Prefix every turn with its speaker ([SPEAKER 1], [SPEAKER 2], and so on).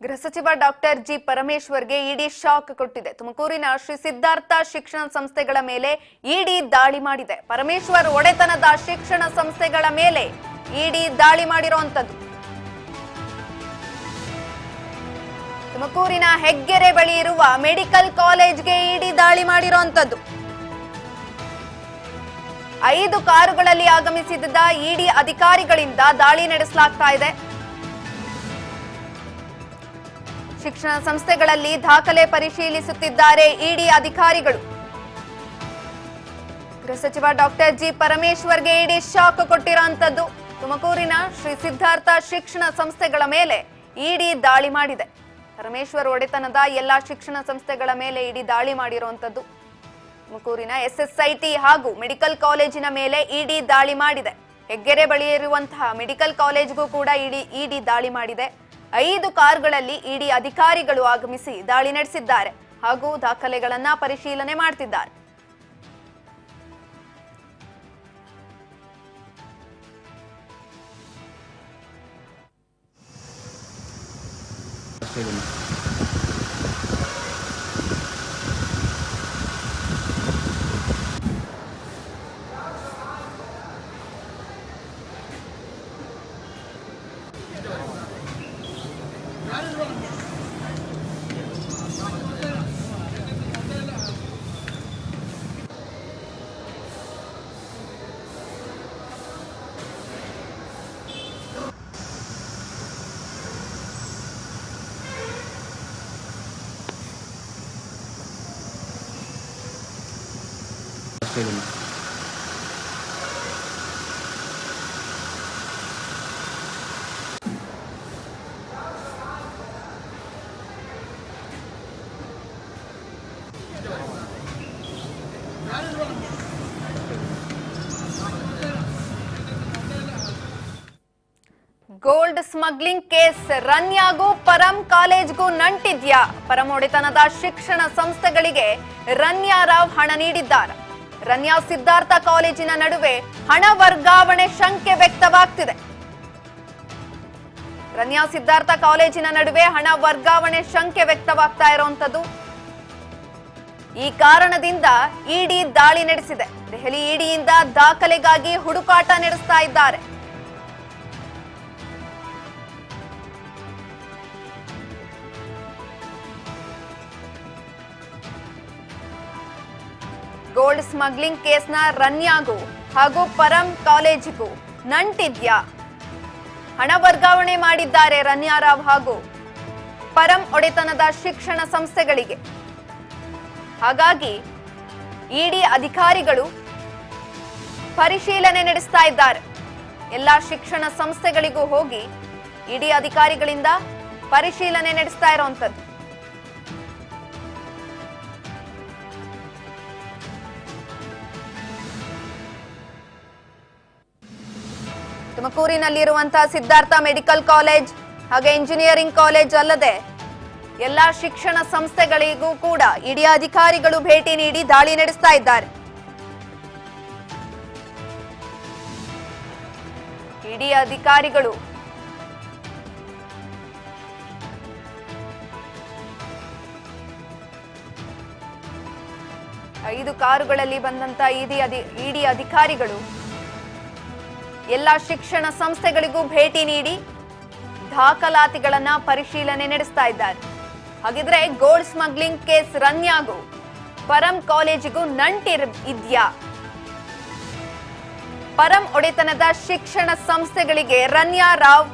[SPEAKER 1] ಗೃಹ ಸಚಿವ doctor G ಪರಮೇಶ್ವರ್ಗೆ ಇಡಿ shock ಕೊಟ್ಟಿದೆ. ತುಮಕೂರಿನ ಶ್ರೀ ಸಿದ್ಧಾರ್ಥ ಶಿಕ್ಷಣ ಸಂಸ್ಥೆಗಳ ಮೇಲೆ ಇಡಿ ದಾಳಿ ಮಾಡಿದೆ. ಪರಮೇಶ್ವರ್ ಒಡೆತನದ ಶಿಕ್ಷಣ ಸಂಸ್ಥೆಗಳ ಮೇಲೆ ಇಡಿ ದಾಳಿ ಮಾಡಿರುವಂತದ್ದು. ತುಮಕೂರಿನ ಹೆಗ್ಗೆರೆ ಬಳಿ ಇರುವ ಮೆಡಿಕಲ್ ಕಾಲೇಜ್ಗೆ ಇಡಿ ದಾಳಿ ಮಾಡಿರುವಂತದ್ದು. 5 ಕಾರುಗಳಲ್ಲಿ ಆಗಮಿಸಿದ್ದ ಇಡಿ ಅಧಿಕಾರಿಗಳಿಂದ ದಾಳಿ ನಡೆಸಲಾಗ್ತಾ ಇದೆ. ಶಿಕ್ಷಣ ಸಂಸ್ಥೆಗಳಲ್ಲಿ ದಾಖಲೆ ಪರಿಶೀಲಿಸುತ್ತಿದ್ದಾರೆ ಇಡಿ ಅಧಿಕಾರಿಗಳು. ಗೃಹ ಸಚಿವ ಡಾಕ್ಟರ್ ಜಿ ಪರಮೇಶ್ವರ್ಗೆ ಇಡಿ ಶಾಕ್ ಕೊಟ್ಟಿರುವಂತದ್ದು. ತುಮಕೂರಿನ ಶ್ರೀ ಸಿದ್ಧಾರ್ಥ ಶಿಕ್ಷಣ ಸಂಸ್ಥೆಗಳ ಮೇಲೆ ಇಡಿ ದಾಳಿ ಮಾಡಿದೆ. ಪರಮೇಶ್ವರ್ ಒಡೆತನದ ಎಲ್ಲಾ ಶಿಕ್ಷಣ ಸಂಸ್ಥೆಗಳ ಮೇಲೆ ಇಡಿ ದಾಳಿ ಮಾಡಿರುವಂತದ್ದು. ತುಮಕೂರಿನ ಎಸ್ಎಸ್ಐಟಿ ಹಾಗೂ ಮೆಡಿಕಲ್ ಕಾಲೇಜಿನ ಮೇಲೆ ಇಡಿ ದಾಳಿ ಮಾಡಿದೆ. ಹೆಗ್ಗೆರೆ ಬಳಿ ಇರುವಂತಹ ಮೆಡಿಕಲ್ ಕಾಲೇಜ್ಗೂ ಕೂಡ ಇಡಿ ದಾಳಿ ಮಾಡಿದೆ. 5 ಕಾರುಗಳಲ್ಲಿ ಇಡಿ ಅಧಿಕಾರಿಗಳು ಆಗಮಿಸಿ ದಾಳಿ ನಡೆಸಿದ್ದಾರೆ ಹಾಗೂ ದಾಖಲೆಗಳನ್ನ ಪರಿಶೀಲನೆ ಮಾಡ್ತಿದ್ದಾರೆ. ಗೋಲ್ಡ್ ಸ್ಮಗ್ಲಿಂಗ್ ಕೇಸ್ ರನ್ಯಾಗೂ ಪರಂ ಕಾಲೇಜ್ಗೂ ನಂಟಿದ್ಯಾ? ಪರಂ ಒಡೆತನದ ಶಿಕ್ಷಣ ಸಂಸ್ಥೆಗಳಿಗೆ ರನ್ಯಾ ರಾವ್ ಹಣ ನೀಡಿದ್ದಾರೆ. ರನ್ಯಾ ಸಿದ್ಧಾರ್ಥ ಕಾಲೇಜಿನ ನಡುವೆ ಹಣ ವರ್ಗಾವಣೆ ಶಂಕೆ ವ್ಯಕ್ತವಾಗ್ತಿದೆ. ರನ್ಯಾ ಸಿದ್ಧಾರ್ಥ ಕಾಲೇಜಿನ ನಡುವೆ ಹಣ ವರ್ಗಾವಣೆ ಶಂಕೆ ವ್ಯಕ್ತವಾಗ್ತಾ ಇರುವಂತದ್ದು. ಈ ಕಾರಣದಿಂದ ಇಡಿ ದಾಳಿ ನಡೆಸಿದೆ. ದೆಹಲಿ ಇಡಿಯಿಂದ ದಾಖಲೆಗಾಗಿ ಹುಡುಕಾಟ ನಡೆಸ್ತಾ ಇದ್ದಾರೆ. ಗೋಲ್ಡ್ ಸ್ಮಗ್ಲಿಂಗ್ ಕೇಸ್ನ ರನ್ಯಾಗೂ ಹಾಗೂ ಪರಂ ಕಾಲೇಜಿಗೂ ನಂಟಿದ್ಯಾ? ಹಣ ವರ್ಗಾವಣೆ ಮಾಡಿದ್ದಾರೆ ರನ್ಯಾ ರಾವ್ ಹಾಗೂ ಪರಂ ಒಡೆತನದ ಶಿಕ್ಷಣ ಸಂಸ್ಥೆಗಳಿಗೆ. ಹಾಗಾಗಿ ಇಡಿ ಅಧಿಕಾರಿಗಳು ಪರಿಶೀಲನೆ ನಡೆಸ್ತಾ ಇದ್ದಾರೆ. ಎಲ್ಲಾ ಶಿಕ್ಷಣ ಸಂಸ್ಥೆಗಳಿಗೂ ಹೋಗಿ ಇಡಿ ಅಧಿಕಾರಿಗಳಿಂದ ಪರಿಶೀಲನೆ ನಡೆಸ್ತಾ ಇರುವಂತದ್ದು. ತುಮಕೂರಿನಲ್ಲಿರುವಂತಹ ಸಿದ್ಧಾರ್ಥ ಮೆಡಿಕಲ್ ಕಾಲೇಜ್ ಹಾಗೆ ಇಂಜಿನಿಯರಿಂಗ್ ಕಾಲೇಜ್ ಅಲ್ಲದೆ ಎಲ್ಲಾ ಶಿಕ್ಷಣ ಸಂಸ್ಥೆಗಳಿಗೂ ಕೂಡ ಇಡಿ ಅಧಿಕಾರಿಗಳು ಭೇಟಿ ನೀಡಿ ದಾಳಿ ನಡೆಸ್ತಾ ಇದ್ದಾರೆ. ಇಡಿ ಅಧಿಕಾರಿಗಳು ಐದು ಕಾರುಗಳಲ್ಲಿ ಬಂದಂತ ಇಡಿ ಅಧಿಕಾರಿಗಳು ಎಲ್ಲ ಶಿಕ್ಷಣ ಸಂಸ್ಥೆಗಳಿಗೂ ಭೇಟಿ ನೀಡಿ ದಾಖಲಾತಿಗಳನ್ನ ಪರಿಶೀಲನೆ ನಡೆಸ್ತಾ ಇದ್ದಾರೆ. ಹಾಗಿದ್ರೆ ಗೋಲ್ಡ್ ಸ್ಮಗ್ಲಿಂಗ್ ಕೇಸ್ ರನ್ಯಾಗೂ ಪರಂ ಕಾಲೇಜಿಗೂ ನಂಟಿದ್ಯಾ? ಪರಂ ಒಡೆತನದ ಶಿಕ್ಷಣ ಸಂಸ್ಥೆಗಳಿಗೆ ರನ್ಯಾ ರಾವ್